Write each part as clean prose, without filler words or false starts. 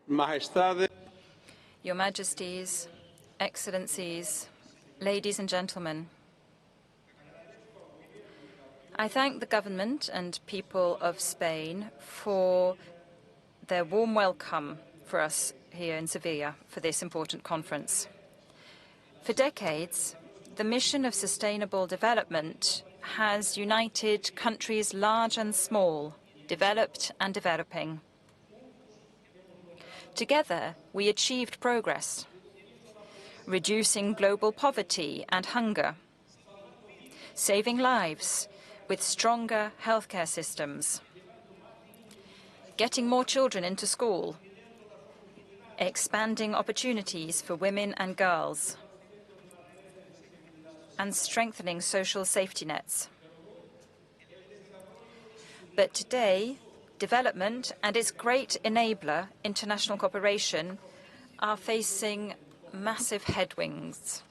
Majestade, Your Majesties, Excellencies, ladies and gentlemen, I thank the government and people of Spain for their warm welcome for us here in Sevilla for this important conference. For decades, the mission of sustainable development has united countries large and small, developed and developing. Together, we achieved progress, reducing global poverty and hunger, saving lives with stronger healthcare systems, getting more children into school, expanding opportunities for women and girls, and strengthening social safety nets. But today, development and its great enabler, international cooperation, are facing massive headwinds.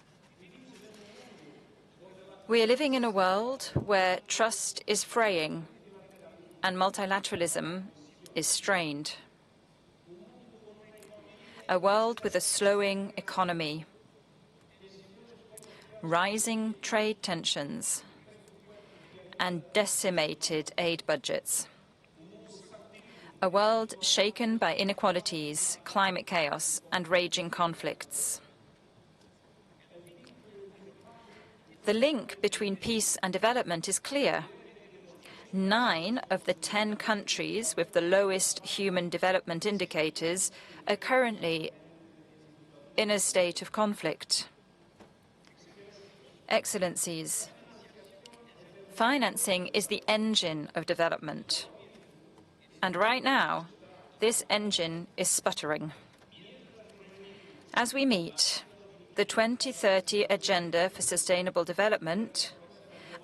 We are living in a world where trust is fraying and multilateralism is strained. A world with a slowing economy, rising trade tensions, and decimated aid budgets. A world shaken by inequalities, climate chaos, and raging conflicts. The link between peace and development is clear. 9 of the 10 countries with the lowest human development indicators are currently in a state of conflict. Excellencies, financing is the engine of development. And right now, this engine is sputtering. As we meet the 2030 Agenda for Sustainable Development,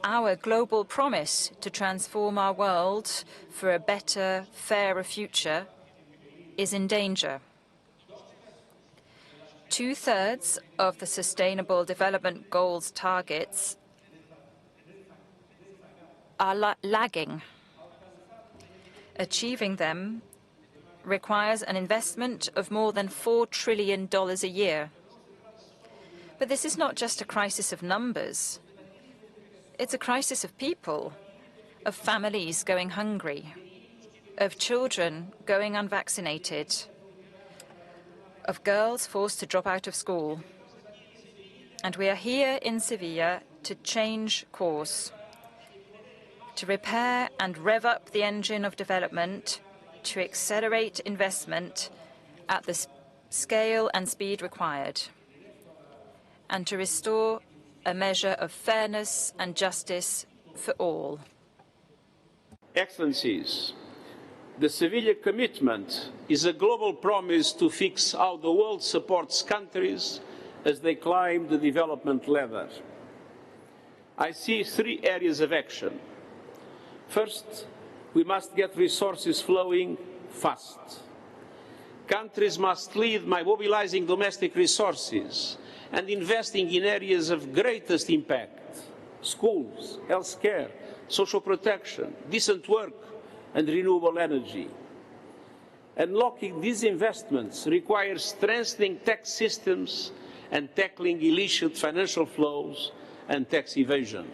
our global promise to transform our world for a better, fairer future is in danger. 2/3 of the Sustainable Development Goals targets are lagging. Achieving them requires an investment of more than $4 trillion a year. But this is not just a crisis of numbers. It's a crisis of people, of families going hungry, of children going unvaccinated, of girls forced to drop out of school. And we are here in Sevilla to change course, to repair and rev up the engine of development, to accelerate investment at the scale and speed required, and to restore a measure of fairness and justice for all. Excellencies, the Sevilla Commitment is a global promise to fix how the world supports countries as they climb the development ladder. I see 3 areas of action. First, we must get resources flowing fast. Countries must lead by mobilizing domestic resources and investing in areas of greatest impact: schools, healthcare, social protection, decent work, and renewable energy. Unlocking these investments requires strengthening tax systems and tackling illicit financial flows and tax evasion,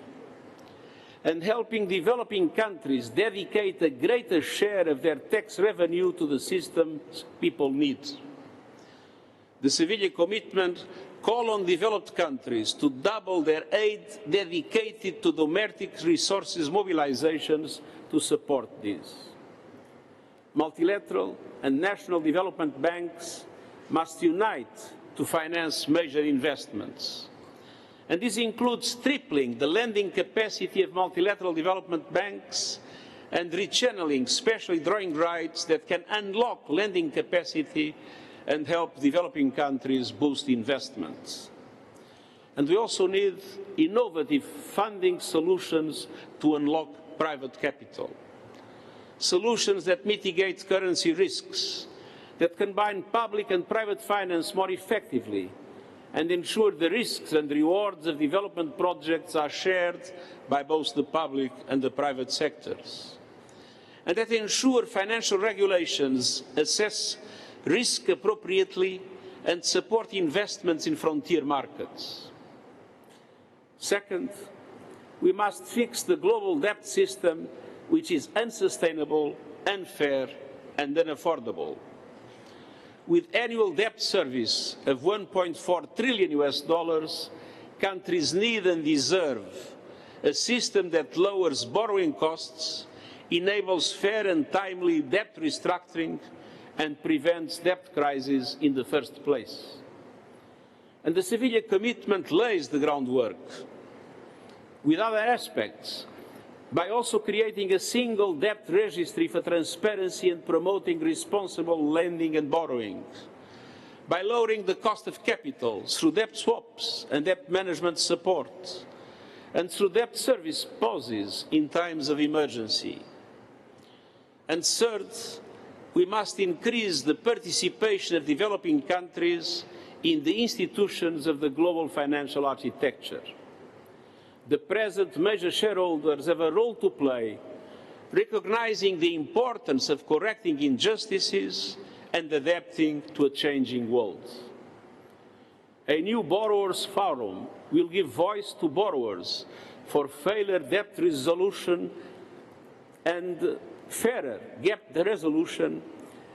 and helping developing countries dedicate a greater share of their tax revenue to the systems people need. The Sevilla Commitment calls on developed countries to double their aid dedicated to domestic resources mobilizations to support this. Multilateral and national development banks must unite to finance major investments. And this includes tripling the lending capacity of multilateral development banks and rechanneling special drawing rights that can unlock lending capacity and help developing countries boost investments. And we also need innovative funding solutions to unlock private capital. Solutions that mitigate currency risks, that combine public and private finance more effectively, and ensure the risks and rewards of development projects are shared by both the public and the private sectors. And that ensure financial regulations assess risk appropriately, and support investments in frontier markets. Second, we must fix the global debt system, which is unsustainable, unfair, and unaffordable. With annual debt service of $1.4 trillion, countries need and deserve a system that lowers borrowing costs, enables fair and timely debt restructuring, and prevents debt crises in the first place. And the Sevilla Commitment lays the groundwork with other aspects by also creating a single debt registry for transparency and promoting responsible lending and borrowing, by lowering the cost of capital through debt swaps and debt management support, and through debt service pauses in times of emergency. And third, we must increase the participation of developing countries in the institutions of the global financial architecture. The present major shareholders have a role to play, recognizing the importance of correcting injustices and adapting to a changing world. A new borrowers' forum will give voice to borrowers for fairer debt resolution and fairer debt resolution,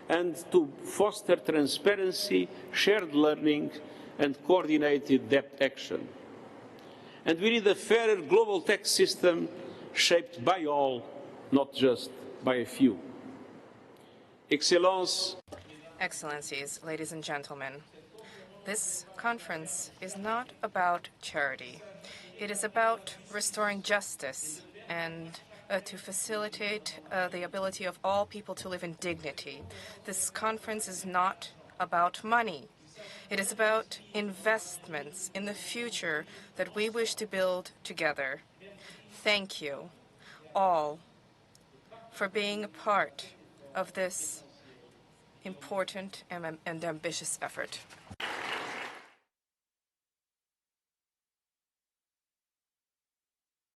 and to foster transparency, shared learning, and coordinated debt action. And we need a fairer global tax system shaped by all, not just by a few. Excellencies, ladies and gentlemen, this conference is not about charity. It is about restoring justice and to facilitate the ability of all people to live in dignity. This conference is not about money. It is about investments in the future that we wish to build together. Thank you all for being a part of this important and ambitious effort.